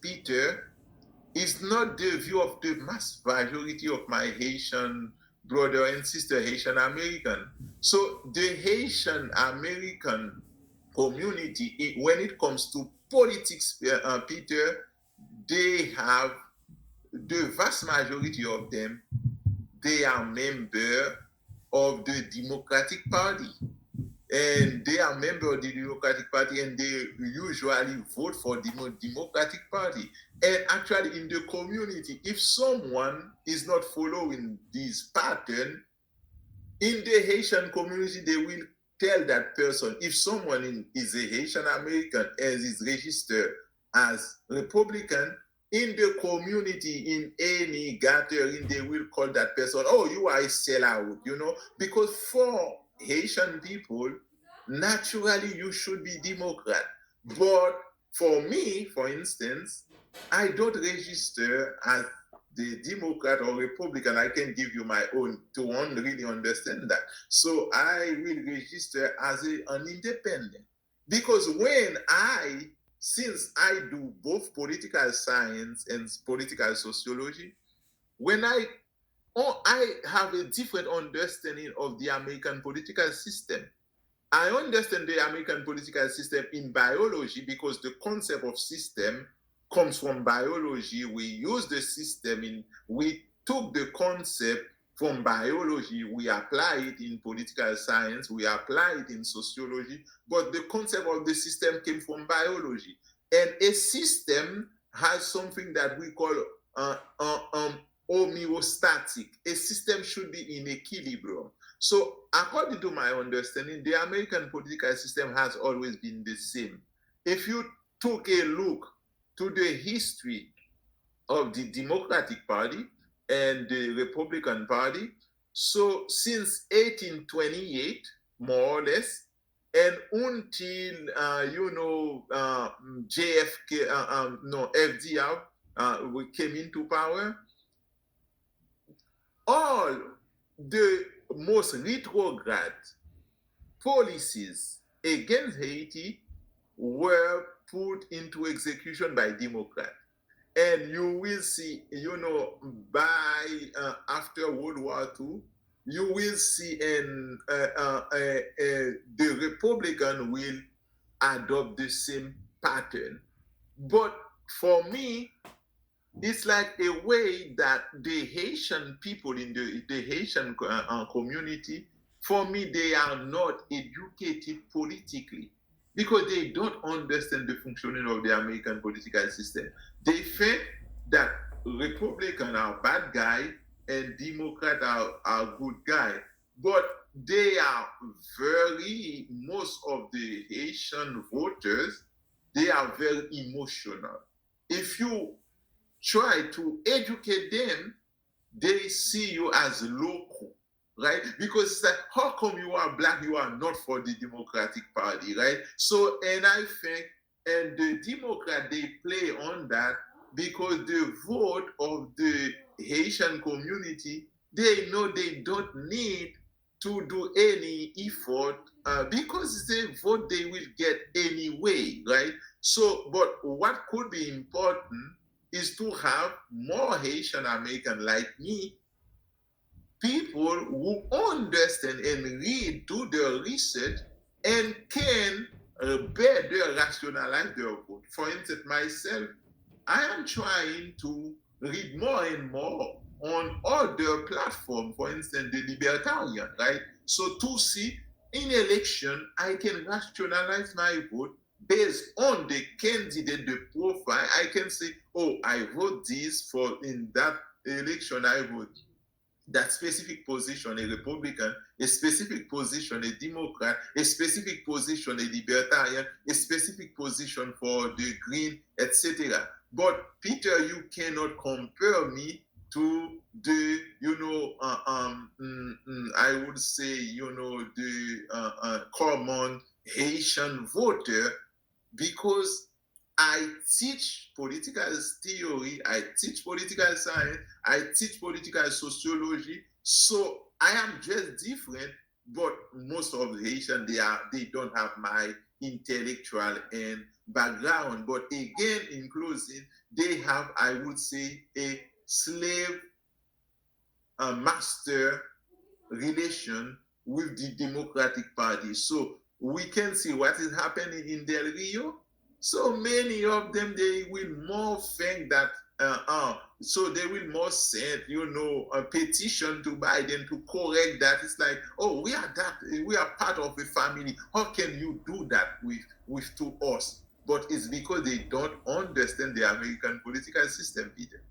Peter, is not the view of the mass majority of my Haitian brother and sister, Haitian American. So the Haitian American community, when it comes to politics, Peter, they have the vast majority of them, they are member of the Democratic Party, and they are member of the Democratic Party, and they usually vote for the Democratic Party. And actually, in the community, if someone is not following this pattern, in the Haitian community, they will tell that person. If someone is a Haitian American and is registered as Republican, in the community, in any gathering, they will call that person, oh, you are a sellout, because for Haitian people, naturally you should be Democrat. But for me, for instance, I don't register as the Democrat or Republican. I can give you my own to really understand that. So I will register as an independent. Because since I do both political science and political sociology, when I have a different understanding of the American political system. I understand the American political system in biology because the concept of system comes from biology. We use the system we took the concept from biology, we apply it in political science, we apply it in sociology, but the concept of the system came from biology. And a system has something that we call homeostatic. A system should be in equilibrium. So, according to my understanding, the American political system has always been the same. If you took a look to the history of the Democratic Party and the Republican Party, so since 1828, more or less, and until JFK, no, FDR, we came into power, all the most retrograde policies against Haiti were put into execution by Democrats. And you will see, by after World War II, you will see the Republican will adopt the same pattern. But for me, it's like a way that the Haitian people in the Haitian community, for me, they are not educated politically because they don't understand the functioning of the American political system. They think that Republican are bad guy and Democrat are good guy. But they are most of the Haitian voters, they are very emotional. If you try to educate them, they see you as local, right? Because it's like, how come you are black, you are not for the Democratic Party, right? So, and I think, and the Democrat, they play on that because the vote of the Haitian community, they know they don't need to do any effort because the vote they will get anyway, right? So, but what could be important is to have more Haitian American like me, people who understand and read, do their research, and can better rationalize their vote. For instance, myself, I am trying to read more and more on other platforms, for instance, the libertarian, right? So to see in election, I can rationalize my vote based on the candidate, the profile. I can say, oh, I vote this for in that election, I vote that specific position, a Republican, a specific position, a Democrat, a specific position, a Libertarian, a specific position for the Green, etc. But Peter, you cannot compare me to the, I would say, the common Haitian voter because I teach political theory, I teach political science, I teach political sociology. So I am just different, but most of the Haitian they don't have my intellectual and background. But again, in closing, they have, I would say, a slave master relation with the Democratic Party. So we can see what is happening in Del Rio. So many of them, they will more think that, so they will more send, a petition to Biden to correct that. It's like, oh, we are part of the family. How can you do that with to us? But it's because they don't understand the American political system, Peter.